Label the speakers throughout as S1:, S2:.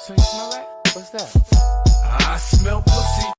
S1: So you smell that? What's that?
S2: I smell pussy.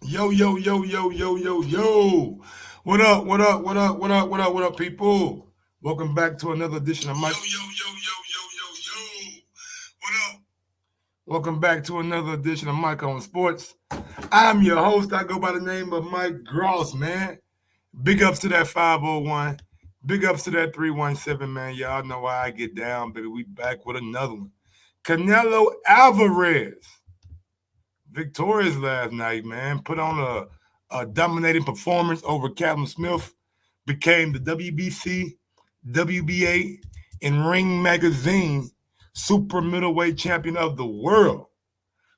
S3: Yo, yo, yo, yo, yo, yo, yo. What up, what up, what up, what up, what up, what up, people? Welcome back to another edition of Mike. Yo, yo, yo, yo, yo, yo, yo. What up? Welcome back to another edition of Mike on Sports. I'm your host. I go by the name of Mike Gross, man. Big ups to that 501. Big ups to that 317, man. Y'all know how I get down, baby. We back with another one. Canelo Alvarez. Victorious last night, man. Put on a dominating performance over Callum Smith. Became the WBC, WBA, and Ring Magazine super middleweight champion of the world.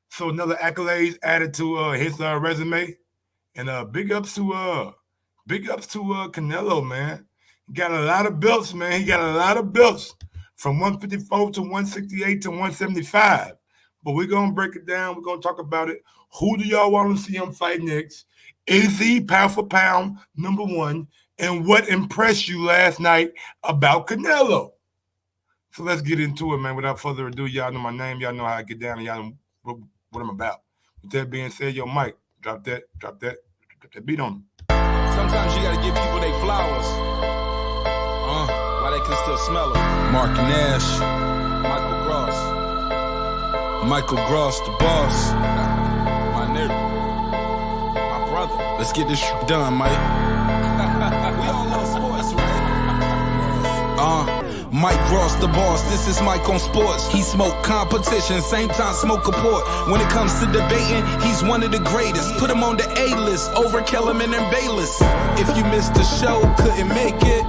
S3: So another accolades added to his resume. And big ups to Canelo, man. He got a lot of belts, man. He got a lot of belts from 154 to 168 to 175. But we're going to break it down. We're going to talk about it. Who do y'all want to see him fight next? Is he pound for pound number one? And what impressed you last night about Canelo? So let's get into it, man. Without further ado, y'all know my name. Y'all know how I get down, and y'all know what I'm about. With that being said, yo, Mike, drop that beat on him.
S2: Sometimes you gotta give people their flowers. While they can still smell them. Mark Nash. Michael Gross. Michael Gross, the boss. My nigga. My brother. Let's get this done, Mike. We all love sports, right? Mike Gross, the boss. This is Mike on Sports. He smoke competition, same time smoke a port. When it comes to debating, he's one of the greatest. Put him on the A-list over Kellerman and Bayless. If you missed the show, couldn't make it,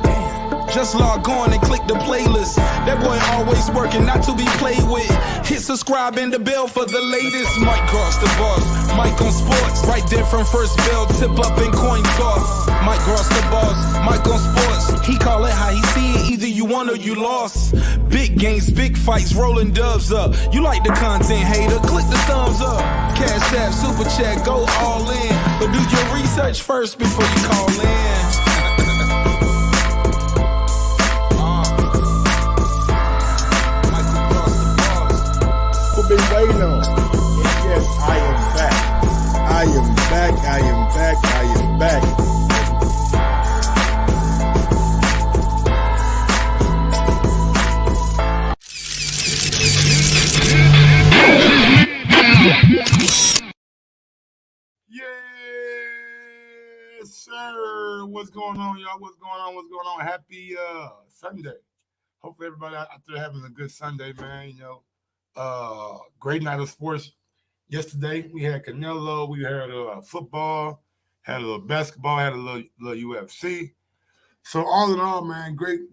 S2: just log on and click the playlist. That boy always working, not to be played with. Hit subscribe and the bell for the latest. Mike Gross, the boss. Mike on Sports. Right there from first bell, tip up and coin toss. Mike Gross, the boss. Mike on Sports. He call it how he see it. Either you won or you lost. Big games, big fights, rolling dubs up. You like the content, hater? Click the thumbs up. Cashapp, super chat, go all in. But do your research first before you call in.
S3: Been waiting on. And yes, I am back. I am back. I am back. I am back. Yes, sir. What's going on, y'all? What's going on? What's going on? Happy Sunday. Hopefully everybody out there having a good Sunday, man. You know. Great night of sports yesterday. We had Canelo, we had football, had a little basketball, had a little UFC. So all in all, man, great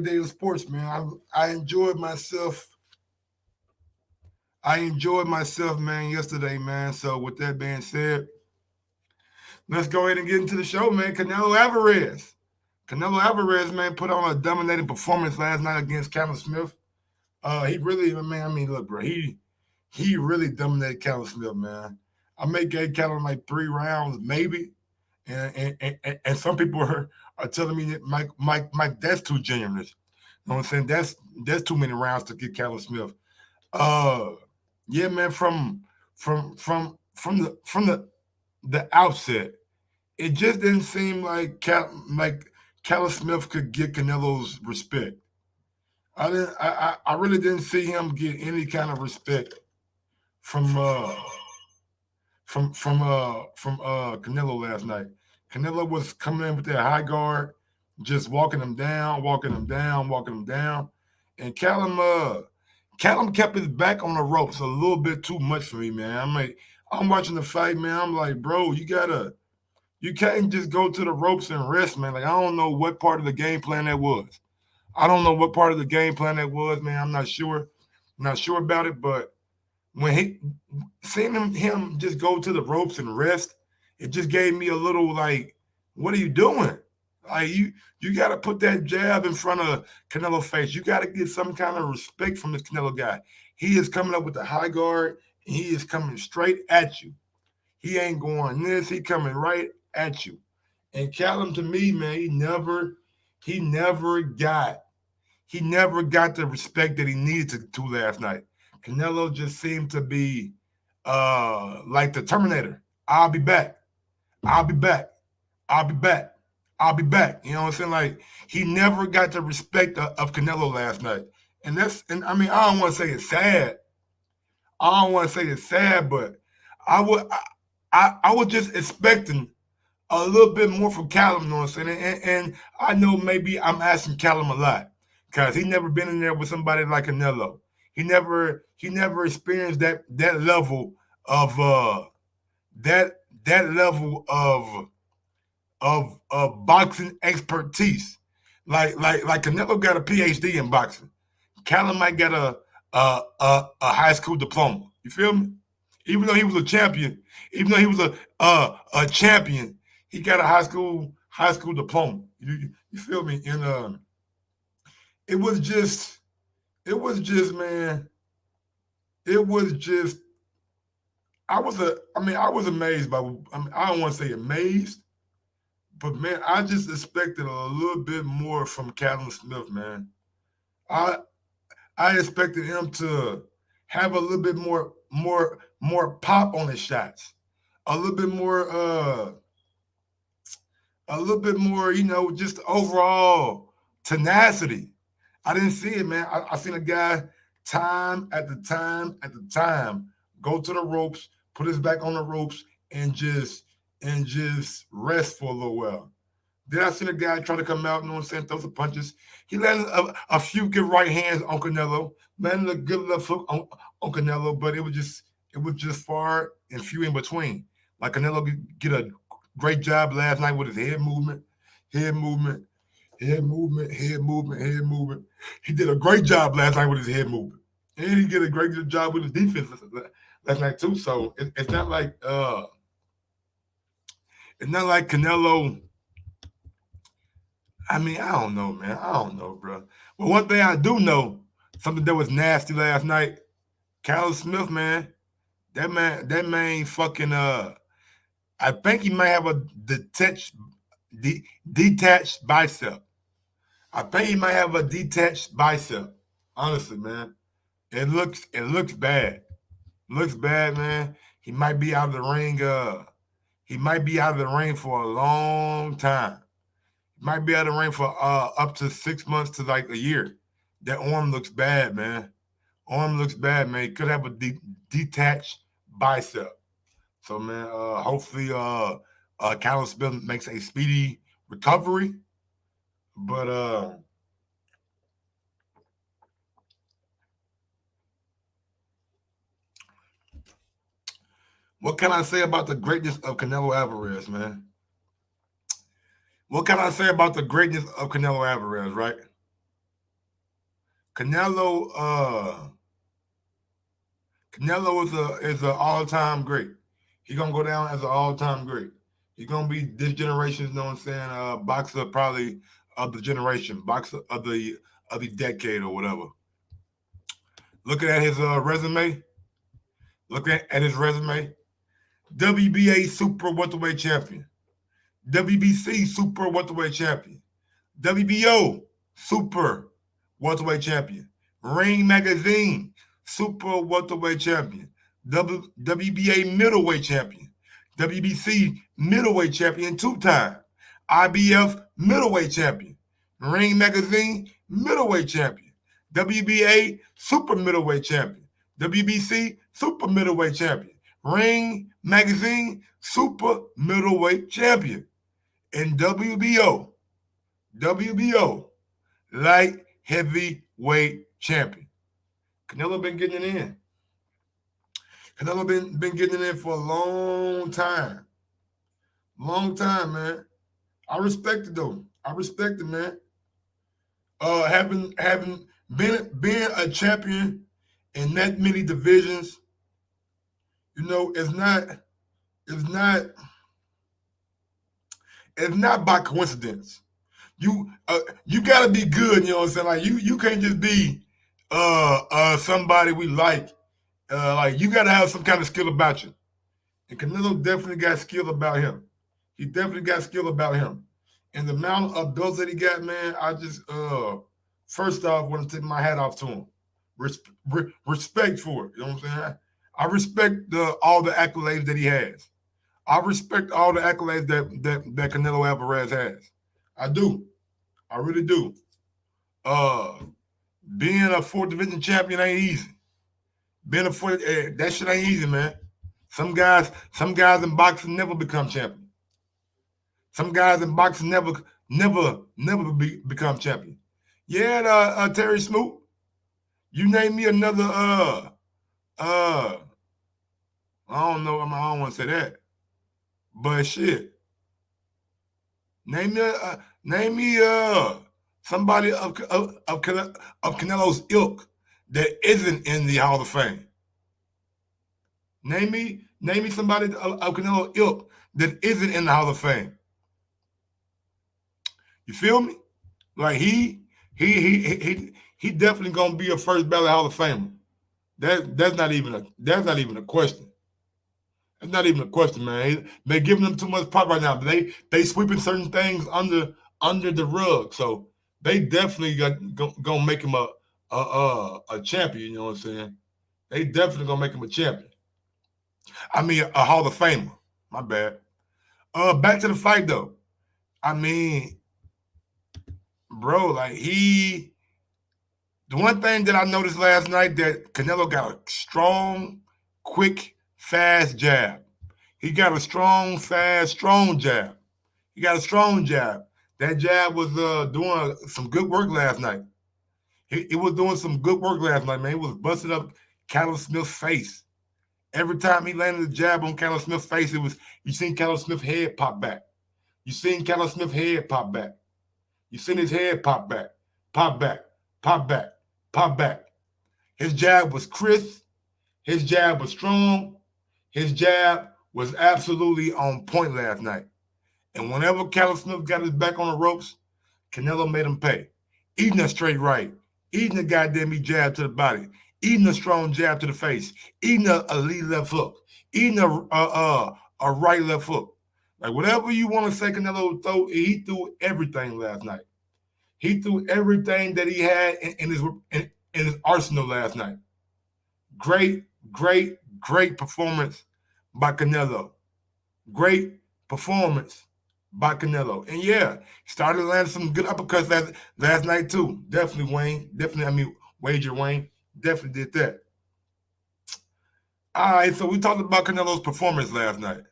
S3: day of sports, man. I enjoyed myself. Man, yesterday, man. So with that being said, let's go ahead and get into the show, man. Canelo Alvarez, man, put on a dominating performance last night against Callum Smith. He really, man, I mean, look, bro, he really dominated Callum Smith, man. I may give Callum like 3 rounds, maybe. And some people are telling me that Mike, that's too generous. You know what I'm saying? That's too many rounds to get Callum Smith. Yeah, man, from the outset, it just didn't seem like Callum Smith could get Canelo's respect. I really didn't see him get any kind of respect from Canelo last night. Canelo was coming in with that high guard, just walking him down, walking him down, walking him down. And Callum kept his back on the ropes a little bit too much for me, man. I'm watching the fight, man. I'm like, bro, you can't just go to the ropes and rest, man. Like, I don't know what part of the game plan that was. I don't know what part of the game plan that was, man. I'm not sure. I'm not sure about it, but when seeing him just go to the ropes and rest, it just gave me a little like, what are you doing? Like you got to put that jab in front of Canelo's face. You got to get some kind of respect from this Canelo guy. He is coming up with the high guard, and he is coming straight at you. He ain't going this. He coming right at you. And Callum, to me, man, he never got the respect that he needed to last night. Canelo just seemed to be like the Terminator. I'll be back. I'll be back. I'll be back. I'll be back. You know what I'm saying? Like, he never got the respect of Canelo last night. And I mean, I don't want to say it's sad. I don't want to say it's sad, but I was just expecting a little bit more from Callum, you know what I'm saying? And I know maybe I'm asking Callum a lot because he never been in there with somebody like Canelo. He never experienced that level of that level of boxing expertise. Like Canelo got a PhD in boxing. Callum might get a high school diploma. You feel me? Even though he was a champion, a champion, he got a high school diploma. You feel me? And it was just, man. It was just. I was amazed by. I don't want to say amazed, but man, I just expected a little bit more from Callum Smith, man. I expected him to have a little bit more pop on his shots, a little bit more, just overall tenacity. I didn't see it, man. I seen a guy time after time go to the ropes, put his back on the ropes, and just rest for a little while. Then I seen a guy try to come out, you know what I'm saying, throw some punches. He landed a few good right hands on Canelo, landed a good left hook on Canelo, but it was just far and few in between. Like Canelo get a great job last night with his head movement. He did a great job last night with his head movement. And he did a great job with his defense last night too. So it's not like Canelo. I mean, I don't know, man. I don't know, bro. But one thing I do know, something that was nasty last night, Callum Smith, man. That man fucking I think he might have a detached bicep. I think he might have a detached bicep. Honestly, man. It looks bad. Looks bad, man. He might be out of the ring. He might be out of the ring for a long time. He might be out of the ring for up to 6 months to like a year. That arm looks bad, man. Arm looks bad, man. He could have a detached bicep. So, man, hopefully Callum Smith makes a speedy recovery. But what can I say about the greatness of Canelo Alvarez, man? What can I say about the greatness of Canelo Alvarez, right? Canelo is an all-time great. He's gonna go down as an all-time great. He's gonna be this generation's, you know what I'm saying, boxer probably of the generation, boxer of the decade or whatever. Looking at his resume, WBA super welterweight champion, WBC super welterweight champion, WBO super welterweight champion, Ring Magazine super welterweight champion, WBA middleweight champion, WBC middleweight champion 2-time, IBF middleweight champion, Ring Magazine middleweight champion, WBA super middleweight champion, WBC super middleweight champion, Ring Magazine super middleweight champion, and WBO WBO light heavyweight champion. Canelo been getting it in. Canelo been getting it in for a long time. Long time, man. I respect it though. I respect it, man. Having been a champion in that many divisions, you know, it's not by coincidence. You gotta be good, you know what I'm saying? Like you can't just be somebody we like. Like you gotta have some kind of skill about you. And Canelo definitely got skill about him. He definitely got skill about him. And the amount of belts that he got, man, I just first off want to take my hat off to him. Respect for it. You know what I'm saying? I respect all the accolades that he has. I respect all the accolades that Canelo Alvarez has. I do. I really do. Being a 4th division champion ain't easy. Being a 4th, that shit ain't easy, man. Some guys in boxing never become champion. Some guys in boxing never become champion. Yeah, Terry Smoot. You name me another I don't know. I don't want to say that, but shit. Name me somebody of Canelo's ilk that isn't in the Hall of Fame. Name me somebody of Canelo's ilk that isn't in the Hall of Fame. You feel me? Like he definitely gonna be a first ballot Hall of Famer. That's not even a question. That's not even a question, man. They're giving them too much pop right now. They sweeping certain things under the rug. So they definitely gonna make him a champion. You know what I'm saying? They definitely gonna make him a champion. I mean, a Hall of Famer. My bad. Back to the fight though. I mean, bro, like the one thing that I noticed last night that Canelo got a strong, quick, fast jab. He got a strong, fast, strong jab. He got a strong jab. That jab was doing some good work last night. He was doing some good work last night, man. He was busting up Callum Smith's face. Every time he landed a jab on Callum Smith's face, you seen Callum Smith's head pop back. You seen Callum Smith's head pop back. You seen his head pop back, pop back, pop back, pop back. His jab was crisp. His jab was strong. His jab was absolutely on point last night. And whenever Callum Smith got his back on the ropes, Canelo made him pay. Eating a straight right, eating a goddamn jab to the body, eating a strong jab to the face, eating a lead left hook, eating a right left hook. Like whatever you want to say Canelo throw, he threw everything last night. He threw everything that he had in his arsenal last night. Great performance by Canelo. Great performance by Canelo. And yeah, he started landing some good uppercuts last night too. Definitely Wayne. Wager Wayne. Definitely did that. All right, so we talked about Canelo's performance last night.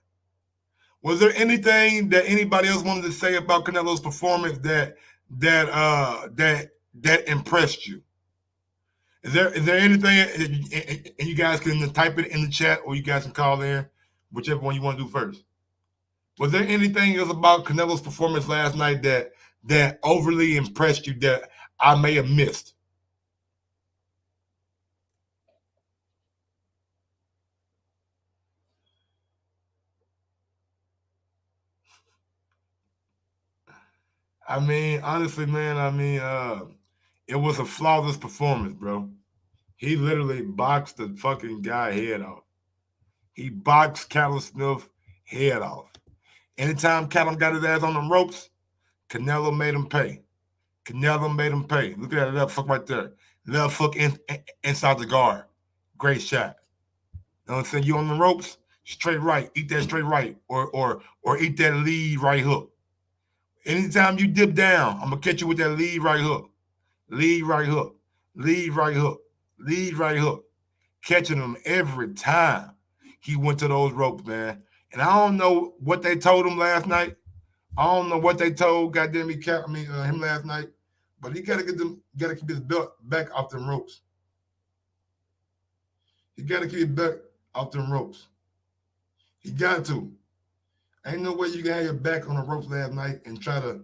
S3: Was there anything that anybody else wanted to say about Canelo's performance that impressed you? Is there anything, and you guys can type it in the chat or you guys can call in, whichever one you want to do first. Was there anything else about Canelo's performance last night that overly impressed you that I may have missed? I mean, honestly, man, it was a flawless performance, bro. He literally boxed the fucking guy head off. He boxed Callum Smith head off. Anytime Callum got his ass on them ropes, Canelo made him pay. Canelo made him pay. Look at that left hook right there. Left hook inside the guard. Great shot. You know what I'm saying? You on the ropes, straight right. Eat that straight right or eat that lead right hook. Anytime you dip down, I'm going to catch you with that lead right hook. Lead right hook. Lead right hook. Lead right hook. Catching him every time he went to those ropes, man. And I don't know what they told him last night, I don't know what they told goddamn him last night, but he gotta keep his belt back off them ropes. He gotta keep it back off them ropes. He got to. Ain't no way you can have your back on the ropes last night and try to.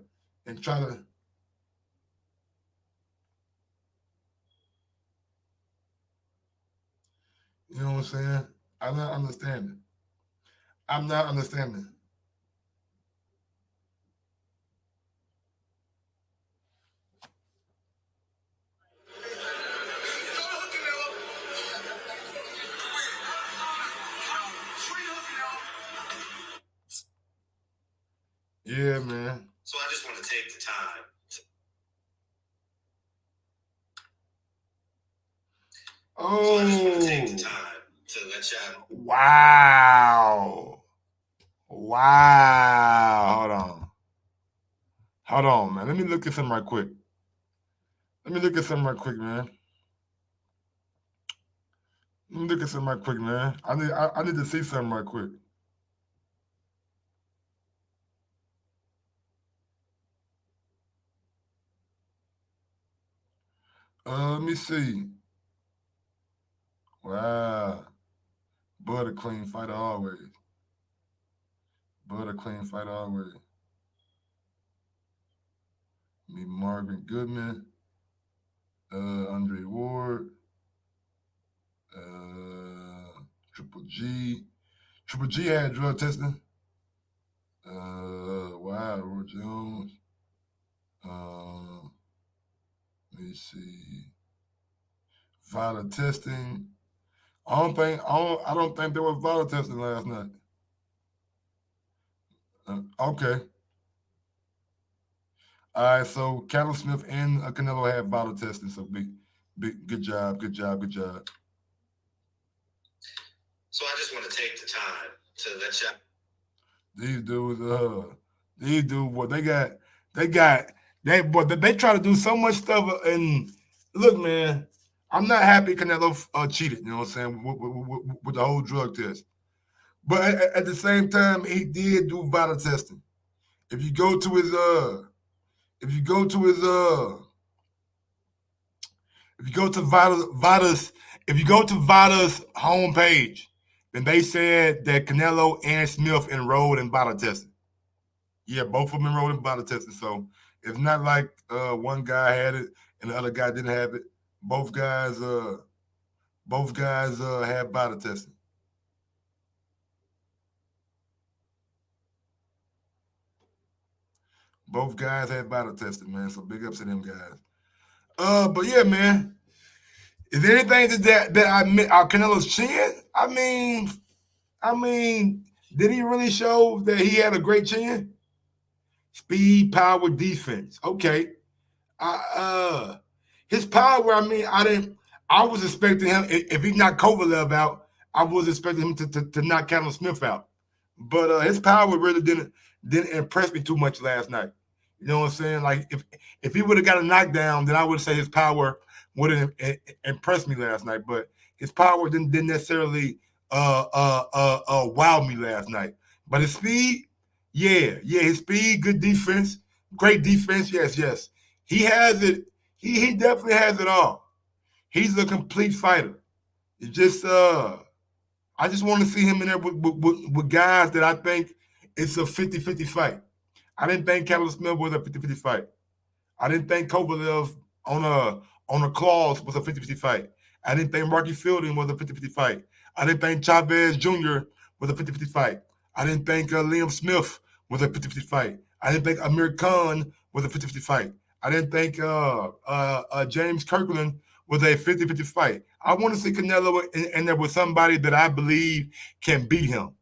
S3: You know what I'm saying? I'm not understanding. Yeah, man.
S4: So I just want to take the time.
S3: Oh.
S4: So I just want to take the time to let y'all.
S3: Wow. Hold on, man. Let me look at something right quick. man. Let me look at something right quick, man. I need to see something right quick. Let me see. Wow. Butter clean fighter always. Me, Marvin Goodman, Andre Ward, Triple G. Triple G had drug testing. Wow, Roy Jones. Let me see. Vital testing. I don't think there was vital testing last night. Okay. All right, so Callum Smith and Canelo had vital testing, so good job.
S4: So I just want to take the time to let y'all.
S3: These dudes, what they try to do so much stuff. And look, man, I'm not happy Canelo cheated. You know what I'm saying with the whole drug test. But at the same time, he did do vital testing. If you go to his Vital's homepage, then they said that Canelo and Smith enrolled in vital testing. Yeah, both of them enrolled in vital testing. So it's not like one guy had it and the other guy didn't have it. Both guys had vital testing. Both guys had vital testing, man. So big ups to them guys. But yeah, man. Is there anything that I meant? Canelo's chin? I mean, did he really show that he had a great chin? Speed, power, defense. Okay. His power. I was expecting him if he knocked Kovalev out. I was expecting him to knock Callum Smith out. But his power really didn't impress me too much last night. You know what I'm saying? Like if he would have got a knockdown, then I would say his power would have impressed me last night. But his power didn't necessarily wow me last night. But his speed, his speed, good defense, great defense. Yes. He has it. He definitely has it all. He's a complete fighter. It's just I just want to see him in there with guys that I think it's a 50-50 fight. I didn't think Callum Smith was a 50-50 fight. I didn't think Kovalev on a clause was a 50-50 fight. I didn't think Marky Fielding was a 50-50 fight. I didn't think Chavez Jr. was a 50-50 fight. I didn't think Liam Smith was a 50-50 fight. I didn't think Amir Khan was a 50-50 fight. I didn't think James Kirkland was a 50-50 fight. I want to see Canelo in there with somebody that I believe can beat him.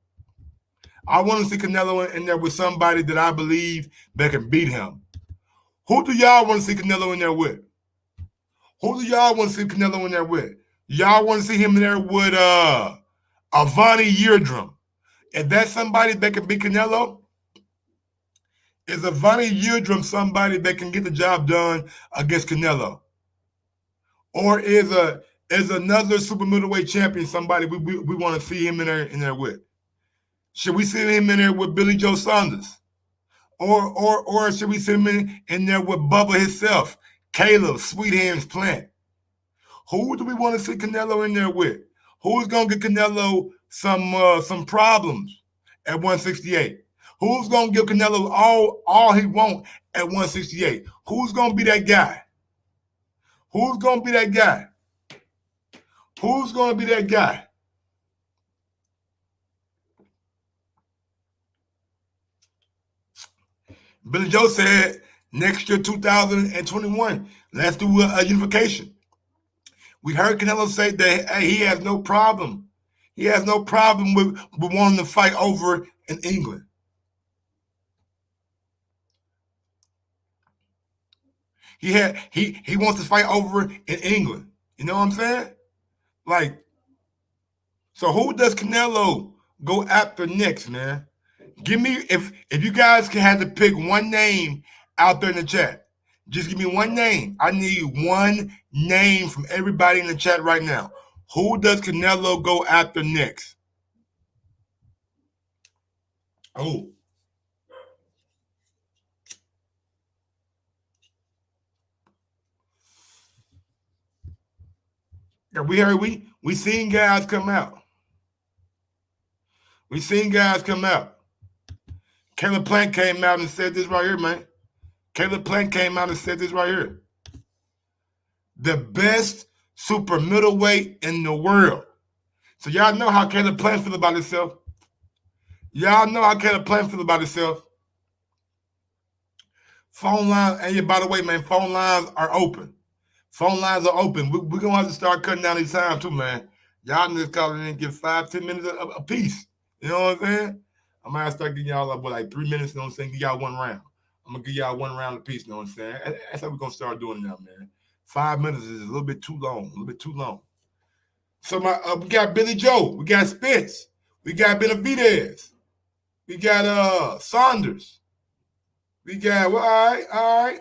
S3: I want to see Canelo in there with somebody that I believe that can beat him. Who do y'all want to see Canelo in there with? Who do y'all want to see Canelo in there with? Y'all want to see him in there with Avani Yildirim. If that's somebody that can beat Canelo, is Avani Yildirim somebody that can get the job done against Canelo? Or is another super middleweight champion somebody we want to see him in there with? Should we see him in there with Billy Joe Saunders? Or should we send him in there with Bubba himself, Caleb, Sweet Hands Plant? Who do we want to see Canelo in there with? Who's gonna get Canelo some problems at 168? Who's gonna give Canelo all he wants at 168? Who's gonna be that guy? Who's gonna be that guy? Who's gonna be that guy? Billy Joe said next year, 2021, let's do a unification. We heard Canelo say that hey, he has no problem. He has no problem with wanting to fight over in England. He wants to fight over in England. You know what I'm saying? Like, so who does Canelo go after next, man? Give me if you guys can have to pick one name out there in the chat. Just give me one name. I need one name from everybody in the chat right now. Who does Canelo go after next? Oh. Yeah, we seen guys come out. We seen guys come out. Caleb Plant came out and said this right here, man. Caleb Plant came out and said this right here. The best super middleweight in the world. So y'all know how Caleb Plant feel about himself. Y'all know how Caleb Plant feel about himself. Phone lines, and by the way, man, phone lines are open. Phone lines are open. We're going to have to start cutting down these time too, man. Y'all need to call in and get 5-10 minutes a piece. You know what I'm saying? I might start giving y'all like 3 minutes, you know what I'm saying? Give y'all one round. I'm going to give y'all one round a piece, you know what I'm saying? That's how we're going to start doing it now, man. 5 minutes is a little bit too long, So we got Billy Joe. We got Spence. We got Benavidez. We got Saunders. We got, well, all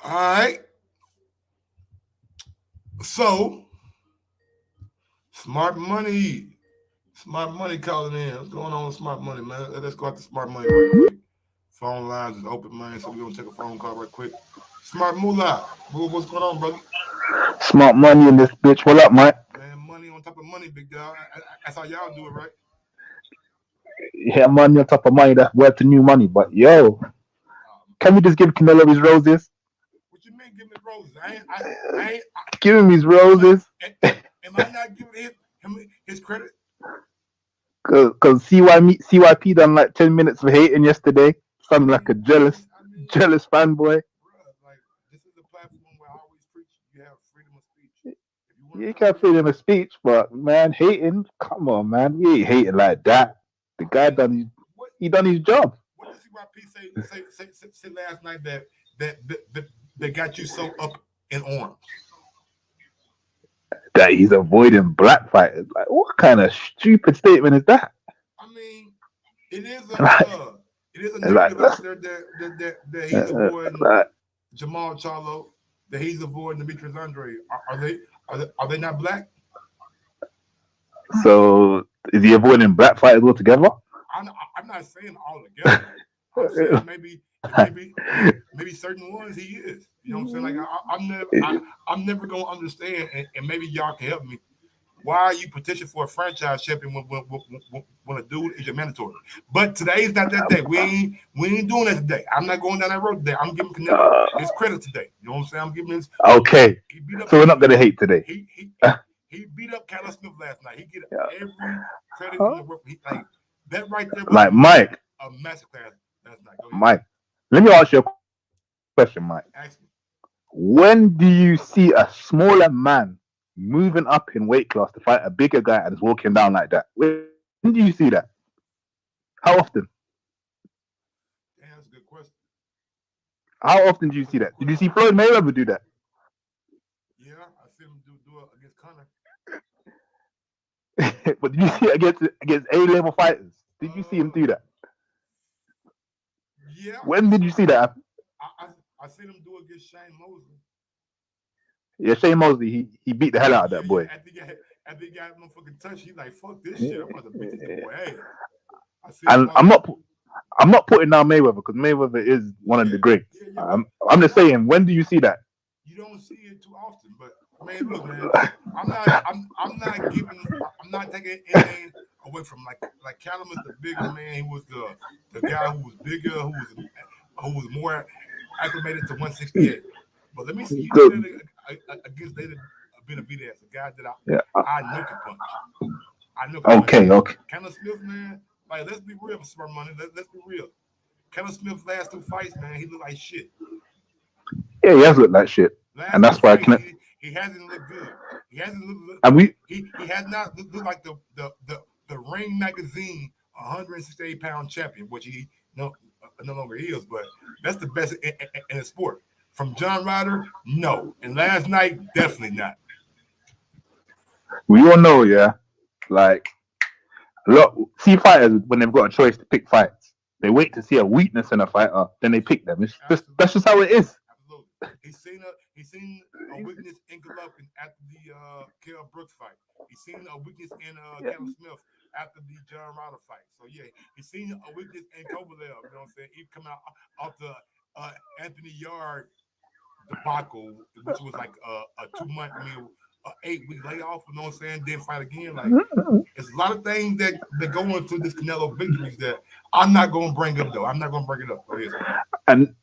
S3: right. So, Smart Money calling in. What's going on with Smart Money, man? Let's go out to Smart Money right quick. Phone lines is open, man, so we're going to take a phone call right quick. Smart Moolah, what's going on, brother?
S5: Smart Money in this bitch. What up, Mike?
S3: Man, money on top of money, big dog. That's how y'all do it, right?
S5: Yeah, money on top of money. That's worth the new money. But, yo, can we just give Canelo his roses?
S3: What you mean give me roses? I ain't
S5: give him his roses.
S3: Am I not giving him his credit?
S5: Because CYP done like 10 minutes of hating yesterday. Sounding like a jealous fanboy.
S3: Bro, like, this is the platform where I always preach you have freedom of speech.
S5: You can't freedom of speech, but man, hating, come on, man. We ain't hating like that. The guy done his job.
S3: What did CYP say last night that got you so up in arms?
S5: That he's avoiding black fighters. Like, what kind of stupid statement is that?
S3: I mean, it is a narrative out there that he's avoiding Jamal Charlo, that he's avoiding Demetrius Andre. Are they not black?
S5: So is he avoiding black fighters altogether?
S3: I'm not saying all together. I'm saying maybe certain ones he is. You know what I'm saying? Like I'm never gonna understand, and maybe y'all can help me. Why are you petitioning for a franchise champion when a dude is your mandatory? But today is not that day. We ain't doing that today. I'm not going down that road today. I'm giving Canelo his credit today. You know what I'm saying? I'm giving his
S5: okay. So we're not gonna hate today.
S3: He beat up Callum Smith last night. He get every credit in the world. Like that right there was
S5: like Mike.
S3: A masterclass last night.
S5: Mike, let me ask you a question, Mike.
S3: Ask me.
S5: When do you see a smaller man moving up in weight class to fight a bigger guy and is walking down like that? When do you see that? How often?
S3: Damn, that's a good question.
S5: How often do you see that? Did you see Floyd Mayweather do that?
S3: Yeah, I see him do it against Conor.
S5: But did you see it against A-level fighters? Did you see him do that?
S3: Yeah.
S5: When did you see that happen?
S3: I seen him do it against Shane Mosley.
S5: Yeah, Shane Mosley, he beat the hell out of that boy.
S3: After he got motherfucking touch, he like, fuck this shit. I'm about to beat this boy. Hey.
S5: And I'm not putting down Mayweather because Mayweather is one of the greats. I'm just saying, when do you see that?
S3: You don't see it too often, but man, look, man, I'm not taking anything away from like Callum is the bigger man. He was the guy who was bigger, who was more acclimated to 168. But let me see you do that against David Benavidez, a guy that I know can punch. I know.
S5: Okay.
S3: Callum Smith, man, like let's be real, for smart money. Let's be real. Callum Smith's last 2 fights, man, he looked like shit.
S5: Yeah, he has looked like shit, and that's why
S3: he hasn't looked good. He hasn't looked.
S5: And
S3: he has not looked like the Ring Magazine 168-pound champion, which he no longer is. But that's the best in the sport. From John Ryder, no, and last night definitely not.
S5: We all know, yeah, like see fighters when they've got a choice to pick fights, they wait to see a weakness in a fighter, then they pick them. That's just how it is.
S3: Absolutely. He's seen a weakness in Golovkin after the Kell Brooks fight. He's seen a weakness in Callum Smith after the John Ryder fight. So yeah, he's seen a weakness in Kovalev. You know what I'm saying? He coming out off the Anthony Yard debacle, which was like a 2-month, 8-week layoff. You know what I'm saying? Then fight again. Like it's a lot of things that go into this Canelo victories that I'm not going to bring up though. I'm not going to bring it up.
S5: And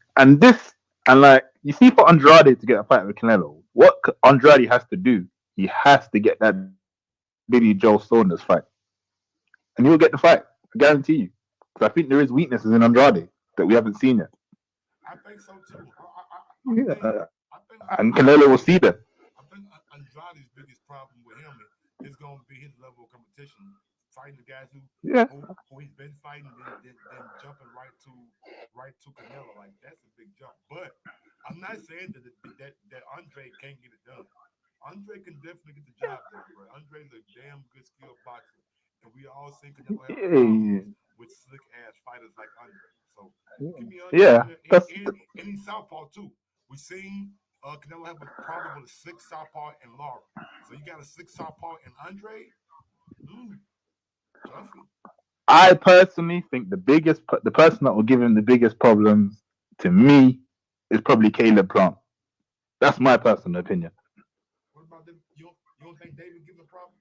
S5: like you see, for Andrade to get a fight with Canelo, what Andrade has to do, he has to get that Billy Joe Saunders fight, and he'll get the fight. I guarantee you. Because I think there is weaknesses in Andrade that we haven't seen yet.
S3: I think so too.
S5: And Canelo will see that.
S3: I think Andrade's biggest problem with him is going to be his level of competition, fighting the guys who he's been fighting, then jumping right to Canelo. Like that's a big jump. But I'm not saying that Andre can't get it done. Andre can definitely get the job done, bro. Andre's a damn good skilled boxer, and we all seen Canelo have problems with slick ass fighters like Andre. So give me Andre, and he's southpaw too. We seen Canelo have a problem with a slick southpaw and Lara. So you got a slick southpaw and Andre.
S5: I personally think the person that will give him the biggest problems to me is probably Caleb Plant. That's my personal opinion.
S3: What about them? You don't think David gives a problem?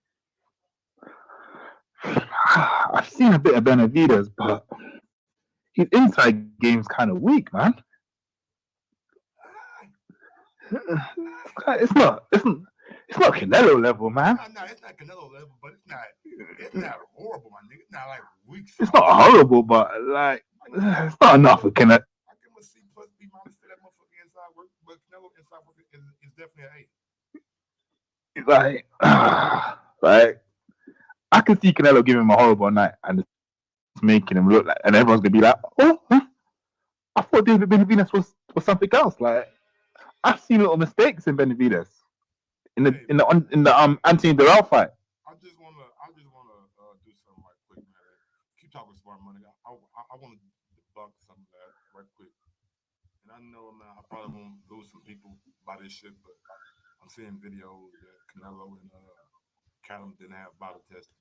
S5: I've seen a bit of Benavidez, but his inside game's kind of weak, man. It's not Canelo level, man.
S3: No, it's not Canelo level, but it's not horrible, my nigga. It's not like weak.
S5: It's not horrible, but like it's not enough for Canelo.
S3: I give him a C plus B minus for that motherfucker inside work, but Canelo inside work is definitely an A.
S5: Like I can see Canelo giving him a horrible night and it's making him look like, and everyone's gonna be like, oh, I thought David Benavidez was something else. Like I've seen little mistakes in Benavidez in the Anthony Durrell fight.
S3: I just wanna do something right quick, man. Keep talking smart money. I want to debunk some of that right quick. And I know, man, I probably won't lose some people by this shit, but I'm seeing videos that Canelo and Callum didn't have body testing.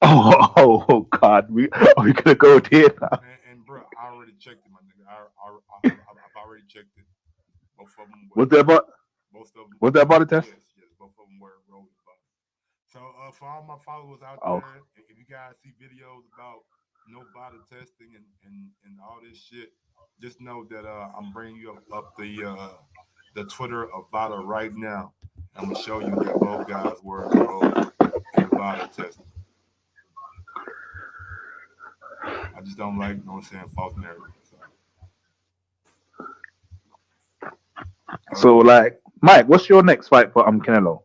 S5: Oh God, we gonna go there now.
S3: And bro, I already checked it, my nigga. I've already checked it. Both of them
S5: was there body test?
S3: Yes, both of them were rolled body. So for all my followers out there, if you guys see videos about no body testing and all this shit, just know that I'm bringing you up the Twitter of Vada right now. I'm gonna show you that both guys were rolled and body testing. I just don't like, false narrative.
S5: So, like, Mike, what's your next fight for Canelo?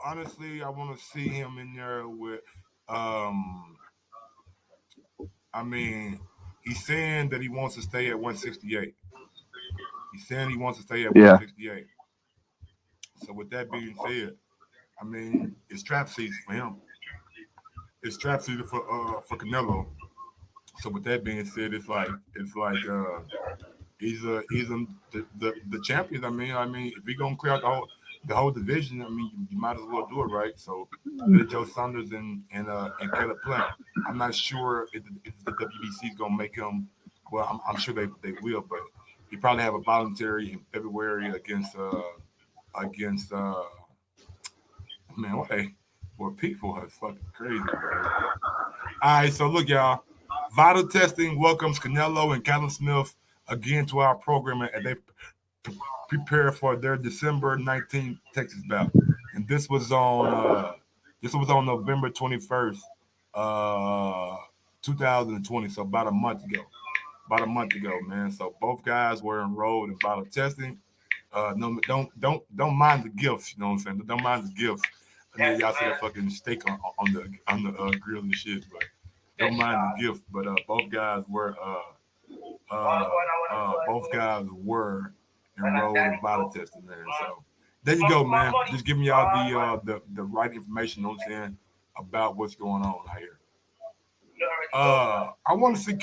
S3: Honestly, I want to see him in there with. He's saying that he wants to stay at 168. He's saying he wants to stay at 168. So, with that being said, it's trap season for him. It's trap season for Canelo. So, with that being said, it's like he's the champion. If he gonna clear out the whole division. I mean, you might as well do it right. So Billy Joe Saunders and Caleb Plant. I'm not sure if the WBC is gonna make him. Well, I'm sure they will, but he probably have a voluntary in February against man. What they well people are fucking crazy, man. All right, so look, y'all. Vital testing welcomes Canelo and Callum Smith again to our program, and they prepare for their December 19th Texas bout. And this was on November 21st, uh, 2020. So about a month ago. About a month ago, man. So both guys were enrolled in vital testing. No, don't mind the gifts. You know what I'm saying? Don't mind the gifts. I know y'all see that fucking steak on the grill and shit, but don't mind the gift. But both guys were enrolled in vital testing, man. So there you go, man. Just giving y'all the right information. You know what I'm saying about what's going on out here. I want to see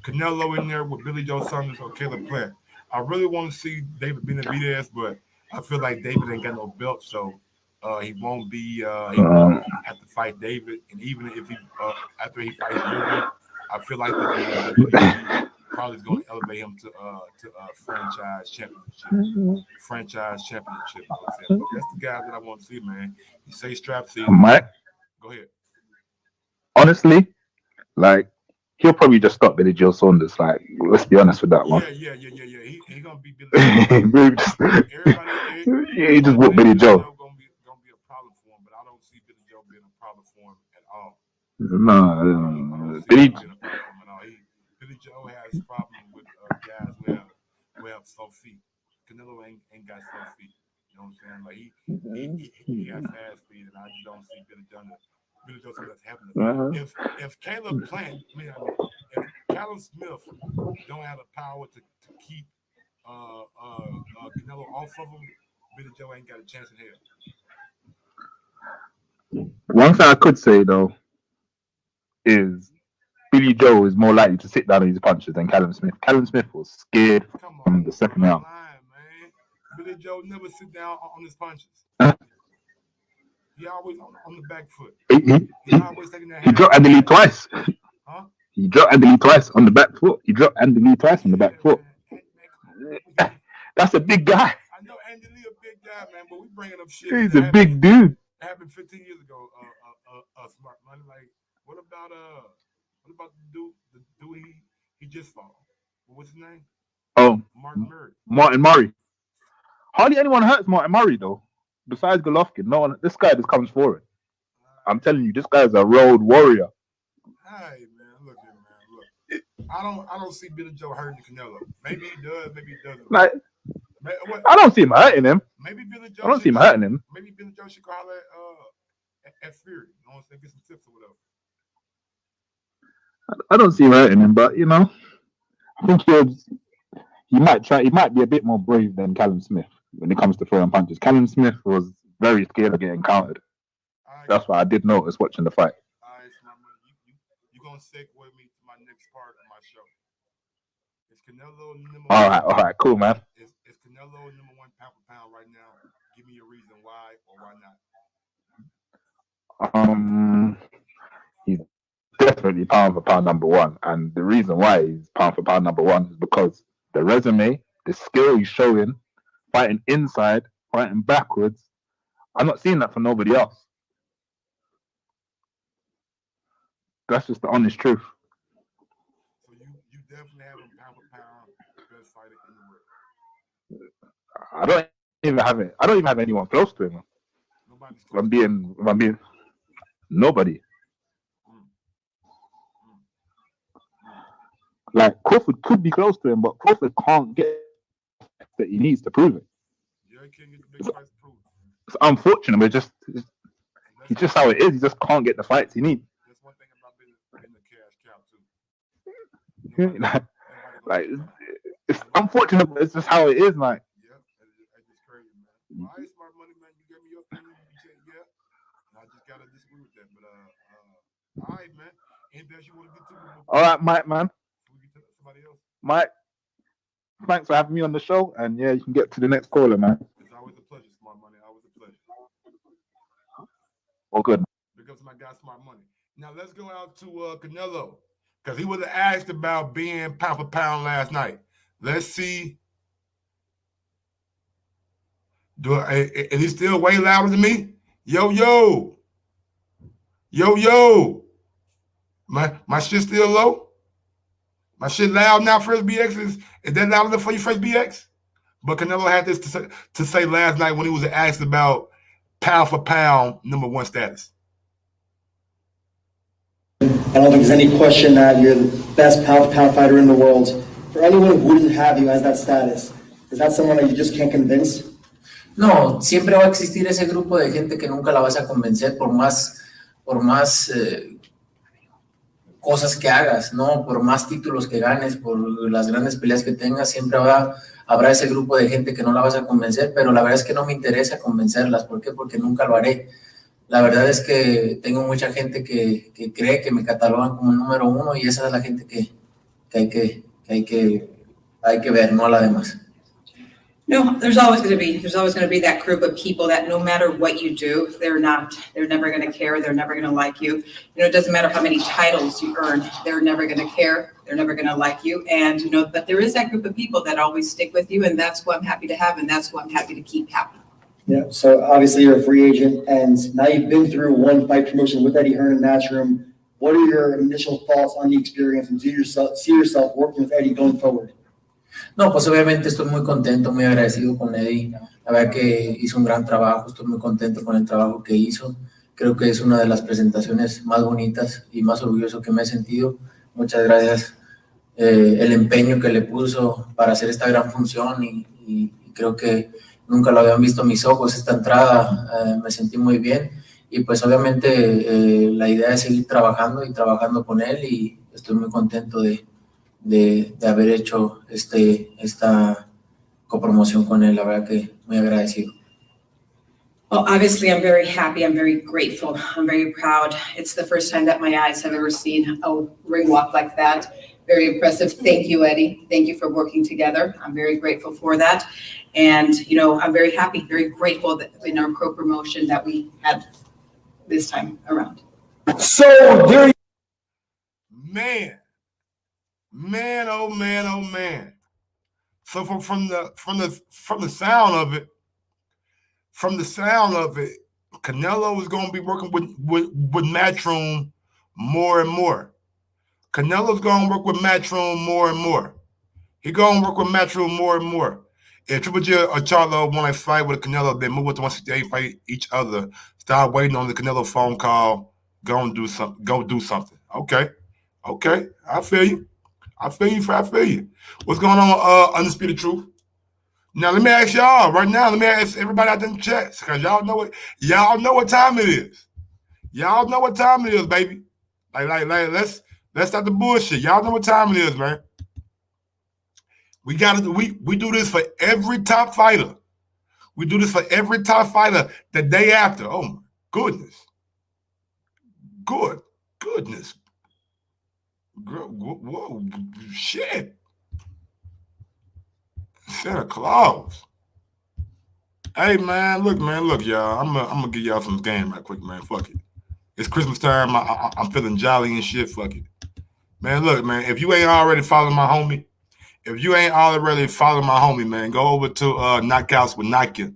S3: Canelo in there with Billy Joe Saunders or Caleb Plant. I really want to see David Benavidez, but I feel like David ain't got no belt, so he won't be. He won't have to fight David, and even if he after he fights David, I feel like the WWE probably is going to elevate him to franchise championship. Franchise championship. You know what I'm saying? But that's the guy that I want to see, man. You say strap season.
S5: Mike,
S3: Go ahead.
S5: honestly, like he'll probably just stop Billy Joe Saunders. Like, let's be honest with that one.
S3: Yeah. He gonna be Billy Joe.
S5: He just whooped Billy Joe.
S3: Gonna be a problem for him, but I don't see Billy Joe being a problem for him at all. I
S5: No,
S3: don't see
S5: Billy.
S3: him being a problem for him at all. Billy Joe has problem with guys who have soft feet. Canelo ain't got soft feet. You know what I'm saying? Like he got fast feet, and I just don't see Billy Joe that's happening. If Caleb Plant, if Callum Smith don't have the power to keep Canelo off of him, Billy Joe ain't got a chance in hell.
S5: One thing I could say though is Billy Joe is more likely to sit down on his punches than Callum Smith. Callum Smith was scared from the second round.
S3: Lying, man. Billy Joe never sit down on his punches. He always on the back foot. He's always taking that.
S5: He dropped Andy Lee twice.
S3: Huh?
S5: He dropped Andy Lee twice on the back foot. He dropped Andy Lee twice on the back foot.
S3: Man,
S5: That's a big guy.
S3: I know Andy Lee a big guy, man, but we bringing up shit.
S5: He's a big dude.
S3: Happened 15 years ago. Smart money. Like, what about the dude he just fought? What's his name?
S5: Oh,
S3: Martin Murray.
S5: Hardly anyone hurts Martin Murray though. Besides Golovkin, no one. This guy just comes forward. I'm telling you, this guy's a road warrior.
S3: Hey man, look here, man. Look, I don't see Billy Joe hurting Canelo. Maybe he does, maybe he doesn't.
S5: Like, I don't see him hurting him.
S3: Maybe Billy Joe.
S5: I don't see him hurting him.
S3: Maybe Billy Joe should call at Fury. You know what I'm saying? Get some tips or whatever.
S5: I don't see him hurting him, but you know, I think he might try. He might be a bit more brave than Callum Smith when it comes to throwing punches. Callum Smith was very scared of getting countered. That's what I did notice watching the fight.
S3: All right, so you're going to segue me to my next part of my show. Is Canelo number one?
S5: All right, cool, man.
S3: Is Canelo number one pound for pound right now? Give me a reason why or why
S5: not. He's definitely pound for pound number one. And the reason why he's pound for pound number one is because the resume, the skill he's showing, fighting inside, fighting backwards. I'm not seeing that for nobody else. That's just the honest truth.
S3: So you definitely have him pound for pound best fighter in the world.
S5: I don't even have anyone close to him.
S3: Nobody's
S5: close. If I'm being nobody. Like Crawford could be close to him, but Crawford can't get that he needs to prove it.
S3: Yeah, he can't get the big fights to prove it.
S5: It's unfortunate, but it's just how it is. He just can't get the fights he needs.
S3: That's one thing about being a cash cow too.
S5: Like it's unfortunate, but it's just how it is, like.
S3: Yeah, that's just crazy, man. All right, smart money, man. You gave me your opinion. You said yeah, and I just gotta disagree with that. But all right, man. Anything else you want to get to?
S5: All right, Mike, man.
S3: Somebody else.
S5: Mike, thanks for having me on the show, and yeah, you can get to the next caller, man.
S3: It's always a
S5: all good.
S3: Because my guy Smart Money. Now let's go out to Canelo, because he was asked about being pound for pound last night. Let's see. Is he still way louder than me? Yo. My shit still low? My shit loud now for SBX? Is that loud enough for you for SBX? But Canelo had this to say last night when he was asked about pound for pound #1 status.
S6: I don't think there's any question that you're the best pound-for-pound fighter in the world. For anyone who wouldn't have you as that status, is that someone that you just can't convince?
S7: No, siempre va a existir ese grupo de gente que nunca la vas a convencer por más cosas que hagas, ¿no? Por más títulos que ganes, por las grandes peleas que tengas, siempre habrá ese grupo de gente que no la vas a convencer, pero la verdad es que no me interesa convencerlas. ¿Por qué? Porque nunca lo haré. La verdad es que tengo mucha gente que cree que me catalogan como el número 1 y esa es la gente que hay que ver, no a la demás.
S8: No, there's always going to be that group of people that no matter what you do, they're never going to care. They're never going to like you. It doesn't matter how many titles you earn. They're never going to care. They're never going to like you. And, but there is that group of people that always stick with you. And that's what I'm happy to have. And that's what I'm happy to keep happy.
S6: Yeah. So obviously you're a free agent and now you've been through one fight promotion with Eddie Hearn in Matchroom. What are your initial thoughts on the experience and see yourself working with Eddie going forward?
S7: No, pues obviamente estoy muy contento, muy agradecido con Eddie. La verdad que hizo un gran trabajo, estoy muy contento con el trabajo que hizo. Creo que es una de las presentaciones más bonitas y más orgulloso que me he sentido. Muchas gracias. El empeño que le puso para hacer esta gran función y creo que nunca lo habían visto mis ojos esta entrada. Me sentí muy bien y pues obviamente la idea es seguir trabajando con él y estoy muy contento de haber hecho esta copromoción con él, la verdad que muy agradecido.
S8: Well, obviously, I'm very happy. I'm very grateful. I'm very proud. It's the first time that my eyes have ever seen a ring walk like that. Very impressive. Thank you, Eddie. Thank you for working together. I'm very grateful for that. And, I'm very happy, very grateful that in our co-promotion that we had this time around.
S3: So there, man, oh man. So from the sound of it, Canelo is going to be working with Matchroom more and more. Canelo's going to work with Matchroom more and more. He's going to work with Matchroom more and more. If Triple G or Charlo want to fight with Canelo, then move it to 168, fight each other. Start waiting on the Canelo phone call. Go do something. Okay. I feel you. What's going on, Undisputed Truth? Now let me ask y'all right now. Let me ask everybody out there in the chat, because y'all know what time it is. Y'all know what time it is, baby. Like let's stop the bullshit. Y'all know what time it is, man. We do this for every top fighter. We do this for every top fighter the day after. Oh my goodness. Goodness. Whoa, shit. Santa Claus. Hey, man, look, y'all. I'm gonna give y'all some game right quick, man. Fuck it. It's Christmas time. I'm feeling jolly and shit. Fuck it. Man, look, man, if you ain't already following my homie, man, go over to Knockouts with Nika.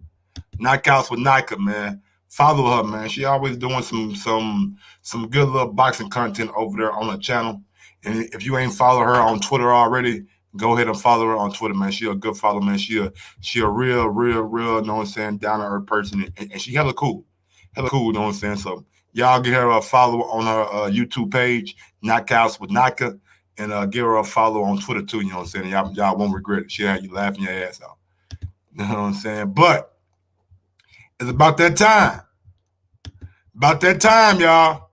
S3: Knockouts with Nika, man. Follow her, man. She always doing some good little boxing content over there on her channel. And if you ain't follow her on Twitter already, go ahead and follow her on Twitter, man. She a good follow, man. She a real, you know what I'm saying, down to earth person. And she hella cool, you know what I'm saying? So y'all give her a follow on her YouTube page, Knockouts with Nika, and give her a follow on Twitter too, you know what I'm saying? Y'all won't regret it. She'll have you laughing your ass off. You know what I'm saying? But it's about that time. Y'all.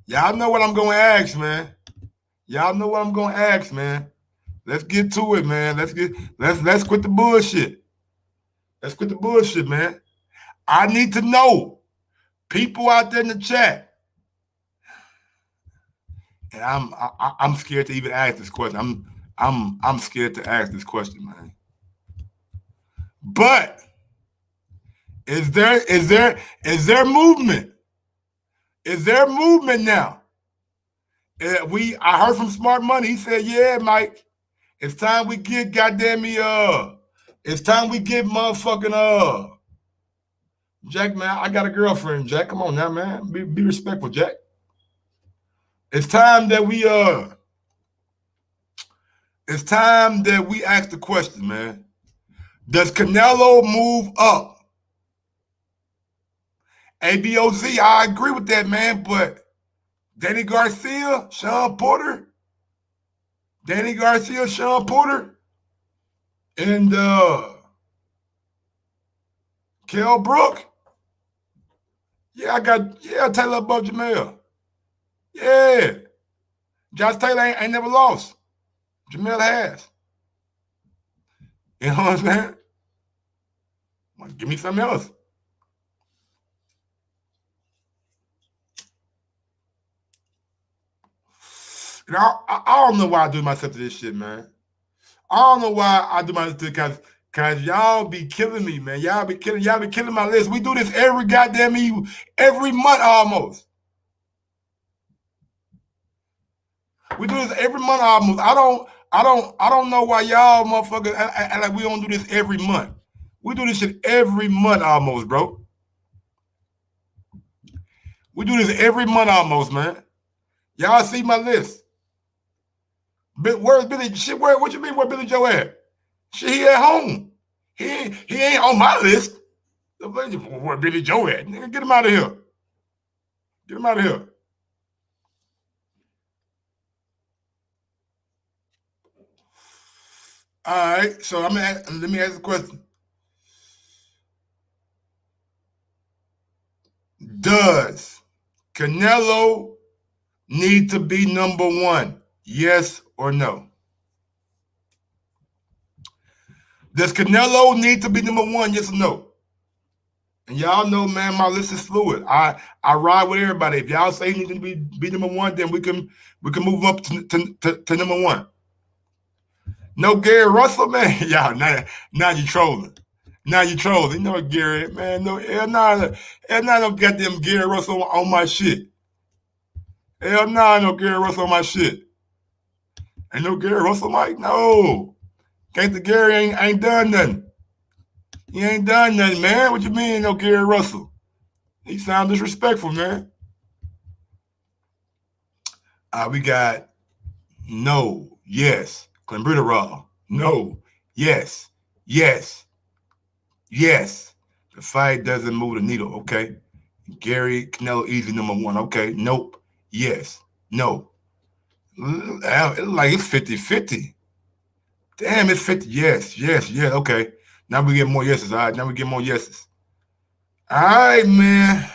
S3: Y'all know what I'm going to ask, man. Let's get to it, man. Let's quit the bullshit. Man. I need to know, people out there in the chat. And I'm scared to even ask this question. I'm scared to ask this question, man. But is there movement? Is there movement now? I heard from Smart Money. He said, yeah, Mike, it's time we get it's time we get motherfucking Jack, man, I got a girlfriend, Jack. Come on now, man. Be respectful, Jack. It's time that we ask the question, man. Does Canelo move up? ABOZ, I agree with that, man, but Danny Garcia, Sean Porter, and Kell Brook. Yeah, Taylor above Jamel. Yeah. Josh Taylor ain't never lost. Jamel has. You know what I'm saying? Well, give me something else. You know, I don't know why I do myself to this shit, man. I don't know why I do myself to this, cause y'all be killing me, man. Y'all be killing my list. We do this every month almost. We do this every month almost. I don't know why y'all motherfuckers act like we don't do this every month. We do this shit every month almost, bro. We do this every month almost, man. Y'all see my list. Where's Billy? Shit, what you mean where Billy Joe at? Shit, he at home. He ain't on my list. Where Billy Joe at? Nigga, get him out of here. Get him out of here. All right, so let me ask the question. Does Canelo need to be number one? Yes or no? Does Canelo need to be number one? Yes or no? And y'all know, man, my list is fluid. I ride with everybody. If y'all say he needs to be number one, then we can move up to number one. No Gary Russell, man. Y'all now you trolling. Now you trolling. You know Gary, man. No, hell no goddamn Gary Russell on my shit. Hell no Gary Russell on my shit. Ain't no Gary Russell, Mike. No. Gangsta Gary ain't done nothing. He ain't done nothing, man. What you mean, no Gary Russell? He sound disrespectful, man. We got no, yes. Clenbuterol, no, yes, yes, yes. The fight doesn't move the needle, okay. Gary, Canelo, easy number one, okay. Nope, yes, no. Like it's 50-50. Damn, it's 50. Yes, okay. Now we get more yeses. All right, now we get more yeses. All right, man.